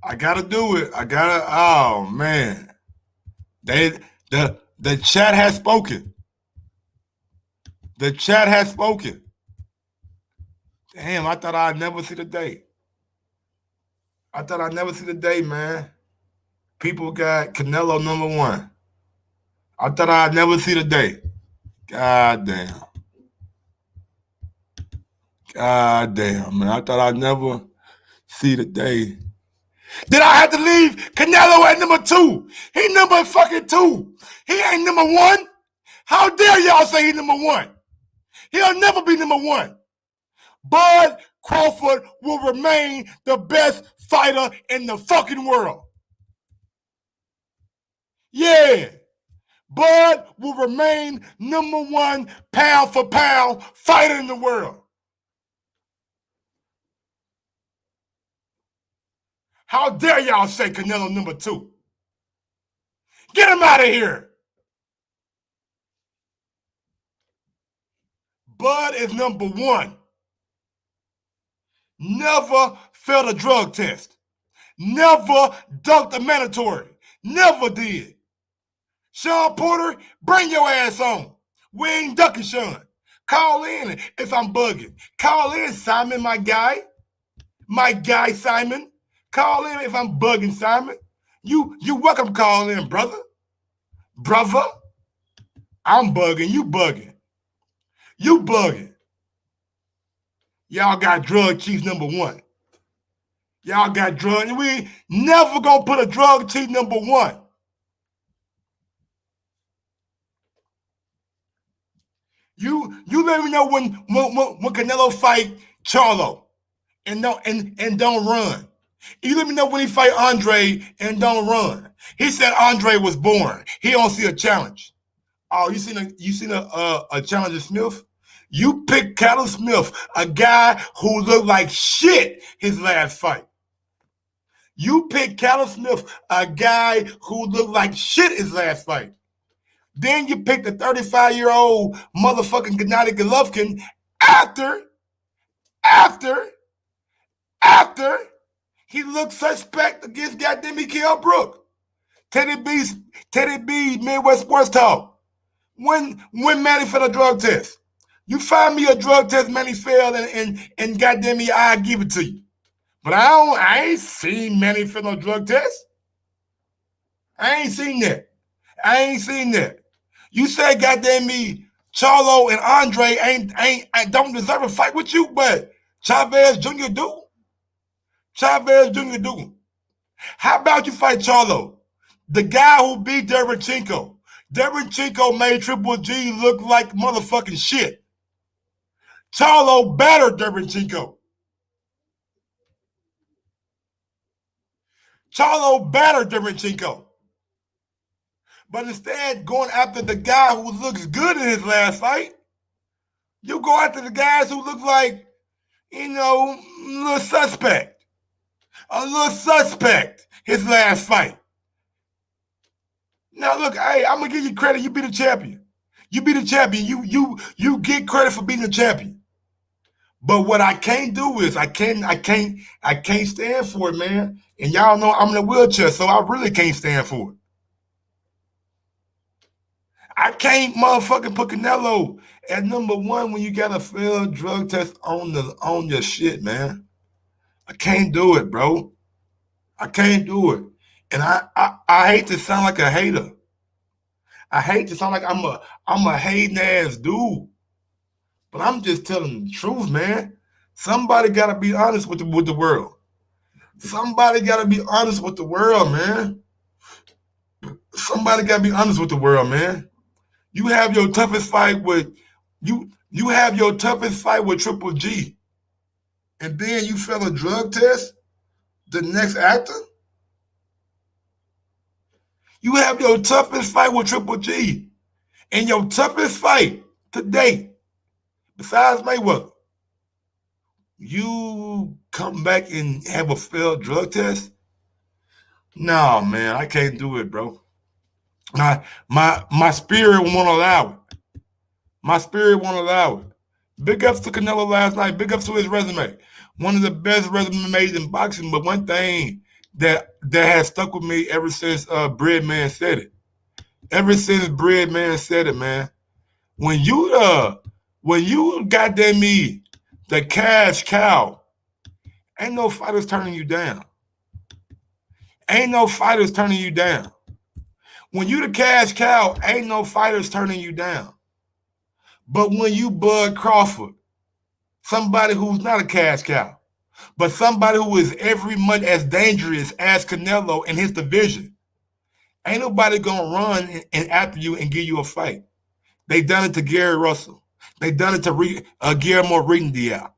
S3: I gotta do it. Oh man. The chat has spoken. The chat has spoken. Damn, I thought I'd never see the day. Man. People got Canelo number one. I thought I'd never see the day. God damn, man. I thought I'd never see the day. Did I have to leave Canelo at number two? He number fucking two. He ain't number one. How dare y'all say he's number one? He'll never be number one. Bud Crawford will remain the best fighter in the fucking world. Yeah. Bud will remain number one pound for pound fighter in the world. How dare y'all say Canelo number two? Get him out of here. Bud is number one. Never failed a drug test. Never dunked a mandatory. Never did. Sean Porter, bring your ass on. We ain't ducking Sean. Call in if I'm bugging. Call in, Simon, my guy. My guy, Simon. Call in if I'm bugging, Simon. You welcome to call in, brother. Brother. I'm bugging, you bugging. You bugging. Y'all got drug chief number one. Y'all got drug, and we ain't never gonna put a drug chief number one. You let me know when Canelo fight Charlo and don't run. You let me know when he fight Andre and don't run. He said Andre was born. He don't see a challenge. Oh, you seen a challenge of Smith? You picked Callum Smith, a guy who looked like shit his last fight. You picked Callum Smith, a guy who looked like shit his last fight. Then you picked a 35-year-old motherfucking Gennady Golovkin after he looked suspect against goddamn Mikael Brook. Teddy B, Midwest Sports Talk. When Manny failed a drug test. You find me a drug test Manny failed and goddamn me, I'll give it to you. But I ain't seen Manny fail no drug test. I ain't seen that. You say goddamn me, Charlo and Andre ain't don't deserve a fight with you, but Chavez Jr. do. How about you fight Charlo, the guy who beat Derevchenko? Derevchenko made Triple G look like motherfucking shit. Charlo battered Derevchenko. But instead, going after the guy who looks good in his last fight, you go after the guys who look like, a little suspect. His last fight. Now look, hey, I'm gonna give you credit. You be the champion. You get credit for being the champion. But what I can't do is I can't stand for it, man. And y'all know I'm in a wheelchair, so I really can't stand for it. I can't motherfucking put Canelo at number one when you got a failed drug test on your shit, man. I can't do it, bro. I can't do it. And I hate to sound like a hater. I hate to sound like I'm a hating ass dude. But I'm just telling the truth, man. Somebody gotta be honest with the world. Somebody gotta be honest with the world, man. You have your toughest fight with Triple G, and then you fail a drug test. The next actor. You have your toughest fight with Triple G, and your toughest fight to date, besides Mayweather. You come back and have a failed drug test? No, man, I can't do it, bro. My spirit won't allow it. Big ups to Canelo last night. Big ups to his resume. One of the best resumes in boxing. But one thing that has stuck with me ever since Breadman said it. Man. When you goddamn me, the cash cow, ain't no fighters turning you down. When you the cash cow, ain't no fighters turning you down. But when you Bud Crawford, somebody who's not a cash cow, but somebody who is every much as dangerous as Canelo in his division, ain't nobody gonna run and after you and give you a fight. They done it to Gary Russell. They done it to Guillermo Rigondeaux.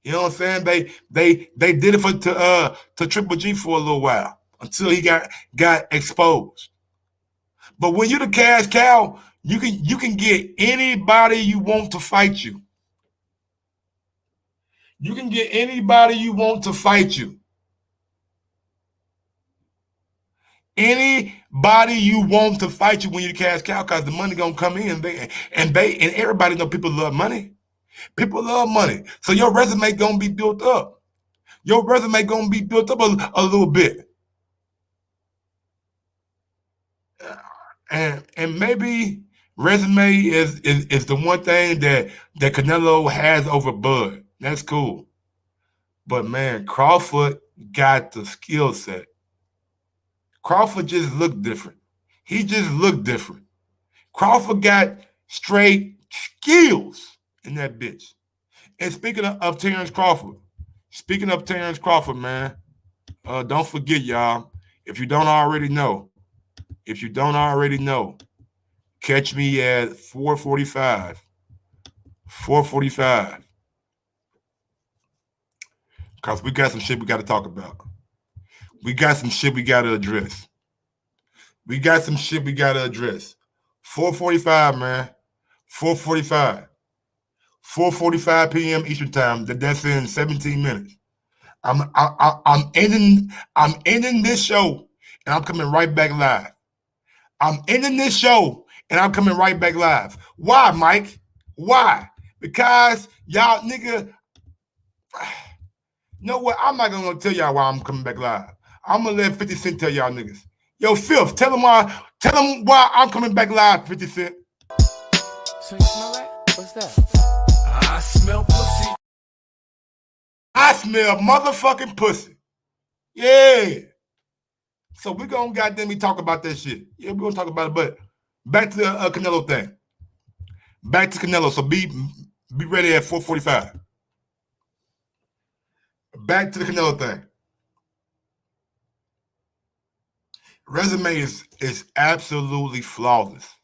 S3: You know what I'm saying? They did it to Triple G for a little while until he got exposed. But when you're the cash cow, you can get anybody you want to fight you. Anybody you want to fight you when you're the cash cow, because the money gonna come in and everybody know people love money. So your resume gonna be built up. A little bit. And maybe resume is the one thing that Canelo has over Bud. That's cool. But man, Crawford got the skill set. Crawford just looked different. Crawford got straight skills in that bitch. And speaking of Terrence Crawford, man, don't forget, y'all, if you don't already know, catch me at 4:45. 4:45. Because we got some shit we got to talk about. We got some shit we got to address. 4:45, man. 4:45. 4:45 p.m. Eastern time. That's in 17 minutes. I'm ending this show and I'm coming right back live. Why, Mike? Why? Because y'all nigga. You know what? I'm not gonna tell y'all why I'm coming back live. I'm gonna let 50 Cent tell y'all niggas. Yo, Fifth, tell them why I'm coming back live, 50 Cent.
S1: So you smell that? What's that?
S2: I smell pussy.
S3: I smell motherfucking pussy. Yeah. So we're gonna goddamn me talk about that shit. Yeah, we're gonna talk about it, but back to the Canelo thing. Back to Canelo. So be ready at 4:45. Back to the Canelo thing. Resume is absolutely flawless.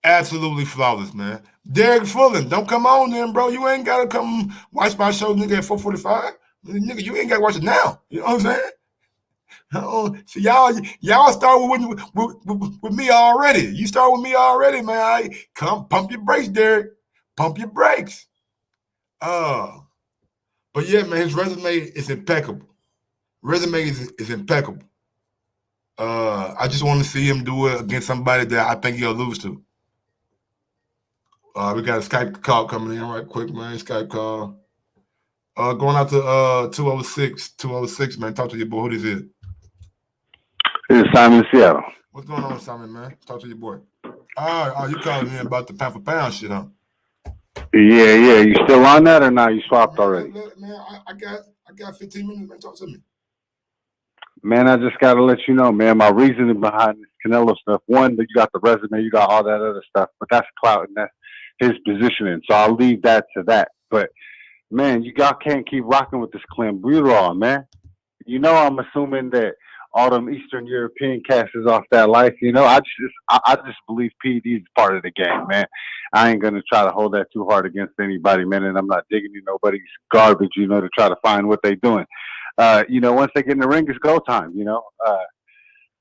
S3: Absolutely flawless, man. Derek Fulton, don't come on then, bro. You ain't gotta come watch my show, nigga, at 4:45. Nigga, you ain't gotta watch it now. You know what I'm saying? So y'all start with me already. You start with me already, man. Come pump your brakes, Derek. Pump your brakes. But yeah, man, his resume is impeccable. I just want to see him do it against somebody that I think he'll lose to. We got a Skype call coming in right quick, man. Skype call. Going out to 206, man. Talk to your boy. Who this is?
S9: This is Simon Seattle.
S3: What's going on, Simon, man? Talk to your boy. Oh, you calling in about the pound for pound shit, huh?
S9: Yeah. You still on that or not? You swapped already?
S3: Man, I got 15 minutes, man. Talk to me.
S9: Man, I just got to let you know, man, my reasoning behind this Canelo stuff. One, that you got the resume, you got all that other stuff, but that's clout and that's his positioning. So I'll leave that to that. But, man, you can't keep rocking with this clenbuterol, man. You know, I'm assuming that all them Eastern European cats is off that life. You know, I just believe PED is part of the game, man. I ain't going to try to hold that too hard against anybody, man, and I'm not digging in nobody's garbage, you know, to try to find what they're doing. You know, once they get in the ring, it's go time, you know.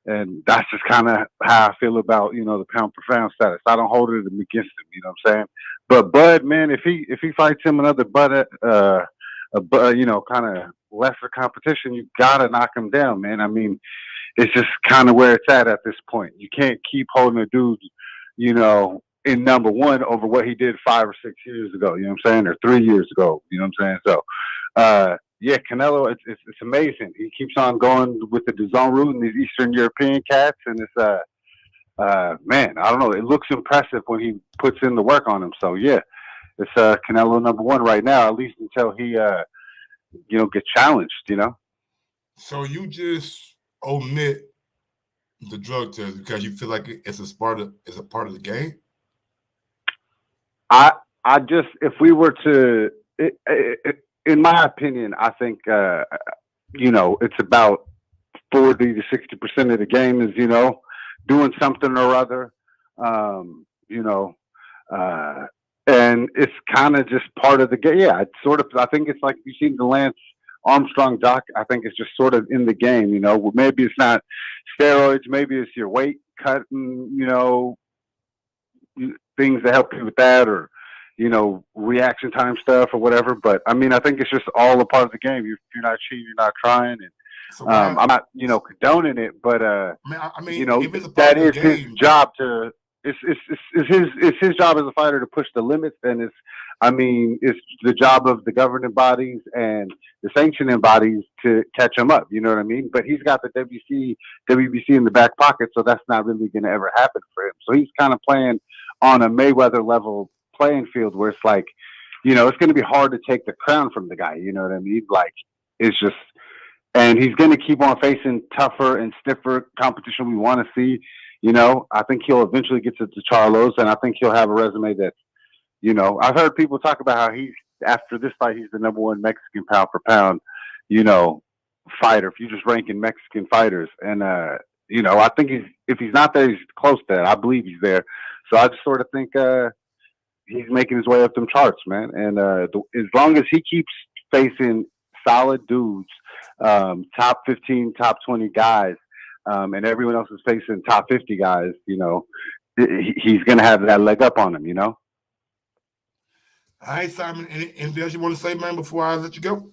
S9: And that's just kind of how I feel about, you know, the pound per pound status. I don't hold it against him, you know what I'm saying? But Bud, man, if he fights him another Bud, you know, kind of lesser competition, you gotta knock him down, man. I mean, it's just kind of where it's at this point. You can't keep holding a dude, you know, in number one over what he did 5 or 6 years ago, you know what I'm saying, or 3 years ago, you know what I'm saying? So, yeah, Canelo, it's amazing. He keeps on going with the DAZN route and these Eastern European cats, and it's man, I don't know. It looks impressive when he puts in the work on him. So yeah, it's Canelo number one right now, at least until he you know, gets challenged. You know.
S3: So you just omit the drug test because you feel like it's a part of the game.
S9: I just, if we were to, in my opinion, I think you know, it's about 40 to 60% of the game is, you know, doing something or other, you know, and it's kind of just part of the game. Yeah, it's sort of. I think it's like you've seen the Lance Armstrong doc. I think it's just sort of in the game. You know, maybe it's not steroids. Maybe it's your weight cutting. You know, things that help you with that, or you know, reaction time stuff or whatever. But I mean, I think it's just all a part of the game. You're not cheating. You're not trying. And
S3: So
S9: I'm not, you know, condoning it, but
S3: I mean,
S9: you know,
S3: if it's a part
S9: that
S3: of
S9: is
S3: the
S9: his
S3: game,
S9: job to. It's his job as a fighter to push the limits, and it's the job of the governing bodies and the sanctioning bodies to catch him up. You know what I mean? But he's got the WBC in the back pocket, so that's not really going to ever happen for him. So he's kind of playing on a Mayweather level playing field, where it's like, you know, it's going to be hard to take the crown from the guy. You know what I mean? Like, it's just, And he's going to keep on facing tougher and stiffer competition we want to see. You know, I think he'll eventually get to Charlos, and I think he'll have a resume that, you know, I've heard people talk about how after this fight, he's the #1 Mexican pound for pound, you know, fighter. If you're just ranking Mexican fighters. And, you know, I think if he's not there, he's close to that. I believe he's there. So I just sort of think he's making his way up them charts, man. And as long as he keeps facing solid dudes, top 15, top 20 guys, and everyone else is facing top 50 guys, you know, he's going to have that leg up on him, you know?
S3: All right, Simon. Anything else you want to say, man, before I let you go?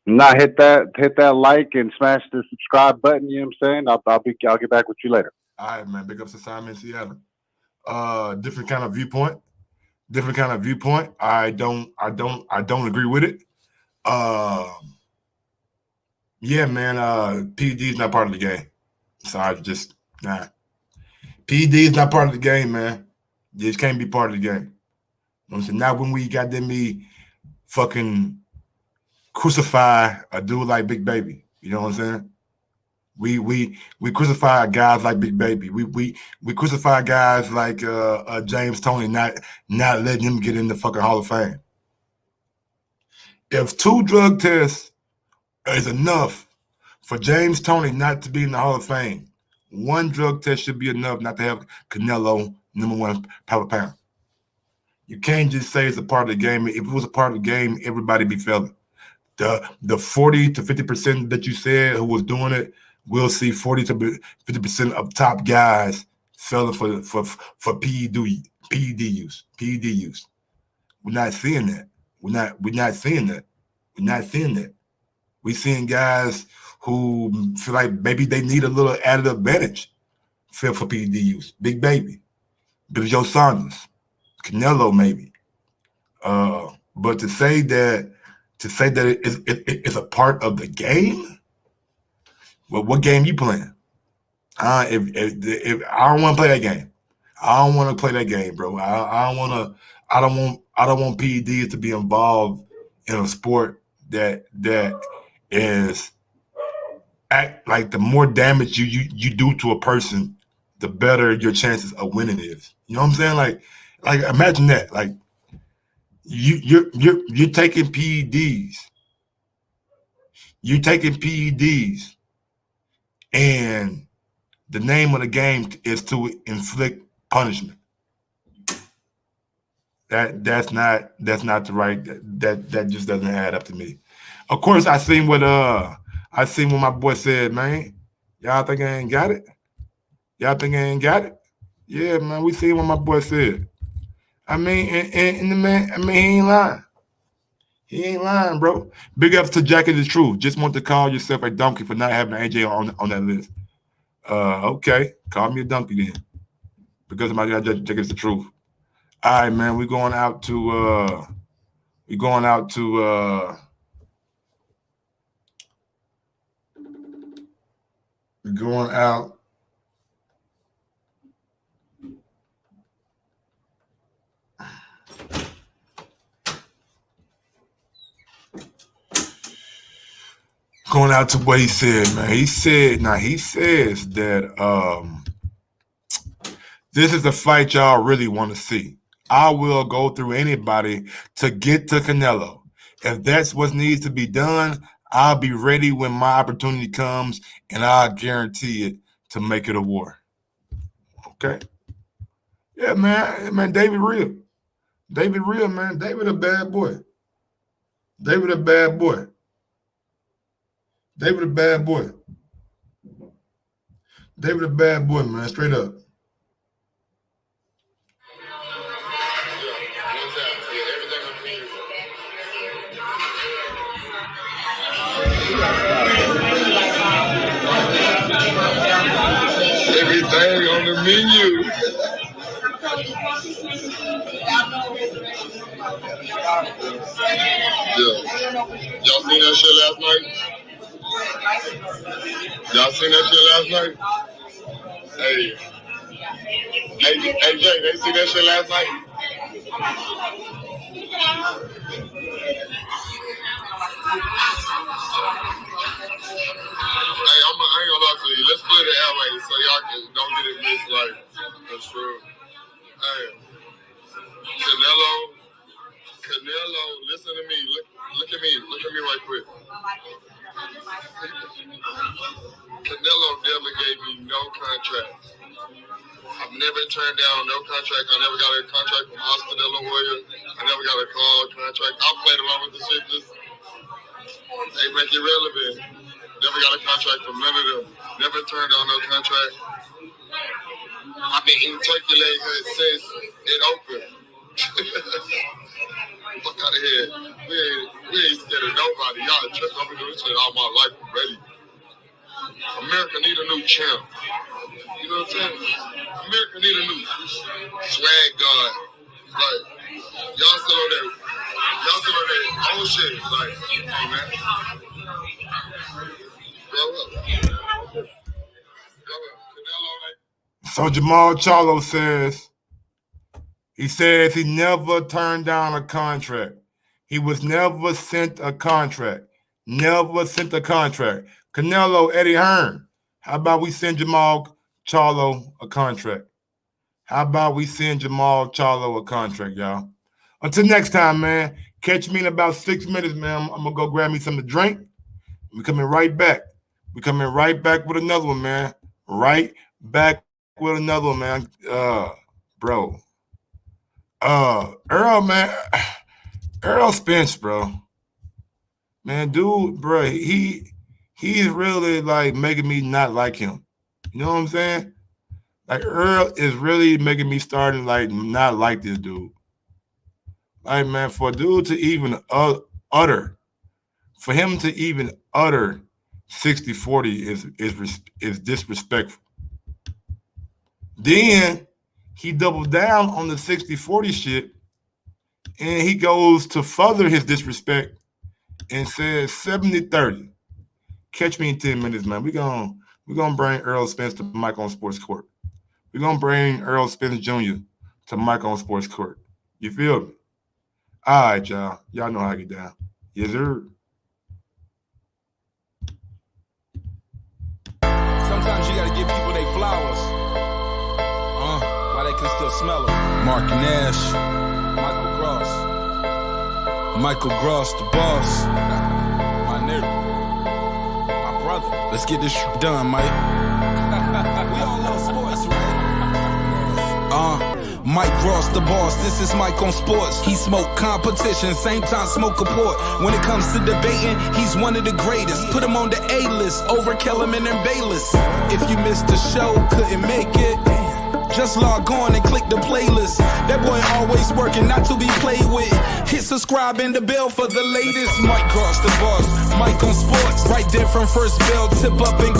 S9: Nah, hit that like and smash the subscribe button. You know what I'm saying? I'll get back with you later.
S3: All right, man. Big ups to Simon in Seattle. Different kind of viewpoint. I don't agree with it. Yeah, man. PED is not part of the game. So I just PED is not part of the game, man. This can't be part of the game. You know what I'm saying? Not when we got me fucking crucify a dude like Big Baby. You know what I'm saying? We crucify guys like Big Baby. We crucify guys like James Toney, not letting him get in the fucking Hall of Fame. If 2 drug tests is enough for James Toney not to be in the Hall of Fame, 1 drug test should be enough not to have Canelo #1 pound for pound. You can't just say it's a part of the game. If it was a part of the game, everybody be failing. The 40 to 50% that you said who was doing it, we'll see 40 to 50% of top guys failing for PED use. We're not seeing that. We're not seeing that. We're seeing guys who feel like maybe they need a little added advantage for PED use. Big Baby, Billy Joe Saunders, Canelo maybe. But to say that it's a part of the game, well, what game you playing? If I don't want to play that game, I don't want to play that game, bro. I don't want PEDs to be involved in a sport that is act like the more damage you do to a person, the better your chances of winning is. You know what I'm saying? Like imagine that. Like you're taking PEDs. You're taking PEDs, and the name of the game is to inflict punishment. That's not the right. That just doesn't add up to me. Of course, I seen what my boy said, man. Y'all think I ain't got it? Yeah, man. We seen what my boy said. I mean, and the man, I mean, he ain't lying. He ain't lying, bro. Big ups to Jack is the Truth. Just want to call yourself a donkey for not having AJ on that list. Okay, call me a donkey then, because my guy Jack is the Truth. All right, man. We're going out to going out to what he said, man. He says that this is the fight y'all really want to see. I will go through anybody to get to Canelo. If that's what needs to be done, I'll be ready when my opportunity comes, and I'll guarantee it to make it a war. Okay. Yeah, man. David real, man. David a bad boy. David a bad boy, man. Straight up. Everything on the menu. Yeah. Y'all seen that shit last night? Hey, Jay, they see that shit last night?
S10: I ain't gonna lie to you. Let's split it that way so y'all don't get it mixed. Like, that's true. Hey, Canelo, listen to me. Look at me right quick. Canelo never gave me no contract. I've never turned down no contract. I never got a contract from Oscar De La Hoya. I never got a call contract. I played along with the Sixers. They make it relevant. Never got a contract from none of them. Never turned down no contract. I've been eating turkey leg since it opened. Fuck out of here. We ain't scared of nobody. Y'all tripped up and doing this shit all my life. I'm ready. America need a new champ. You know what I'm saying? America need a new swag god. Like, y'all still on that old shit. Like, come on, man. Grow up.
S3: So Jamal Charlo says, he says he never turned down a contract. He was never sent a contract. Never sent a contract. Canelo, Eddie Hearn, how about we send Jamal Charlo a contract? How about we send Jamal Charlo a contract, y'all? Until next time, man. Catch me in about 6 minutes, man. I'm going to go grab me something to drink. We're coming right back. We're coming right back with another one, man. Right back with another one, man. Bro. Earl, man. Earl Spence, bro. Man, dude, bro, he's really, like, making me not like him. You know what I'm saying? Like, Earl is really making me starting, like, not like this dude. Like, man, for a dude to even utter 60-40 is disrespectful. Then he doubled down on the 60-40 shit, and he goes to further his disrespect and says 70-30. Catch me in 10 minutes, man. We're gonna bring Earl Spence to Mike on Sports Court. We're gonna bring Earl Spence Jr. to Mike on Sports Court. You feel me? All right, y'all. Y'all know how to get down. Yes, sir.
S2: Sometimes you gotta give people their flowers. While they can still smell them. Mark Nash. Michael Gross, the boss. My nigga. My brother. Let's get this done, Mike. We all love sports, right? Mike Gross, the boss. This is Mike on Sports. He smoke competition, same time smoke a port. When it comes to debating, he's one of the greatest. Put him on the A-list over Kellerman and Bayless. If you missed the show, couldn't make it, just log on and click the playlist. That boy always working, not to be played with. Hit subscribe and the bell for the latest. Mike Gross, the boss. Mike on Sports. Right there from first bell, tip up and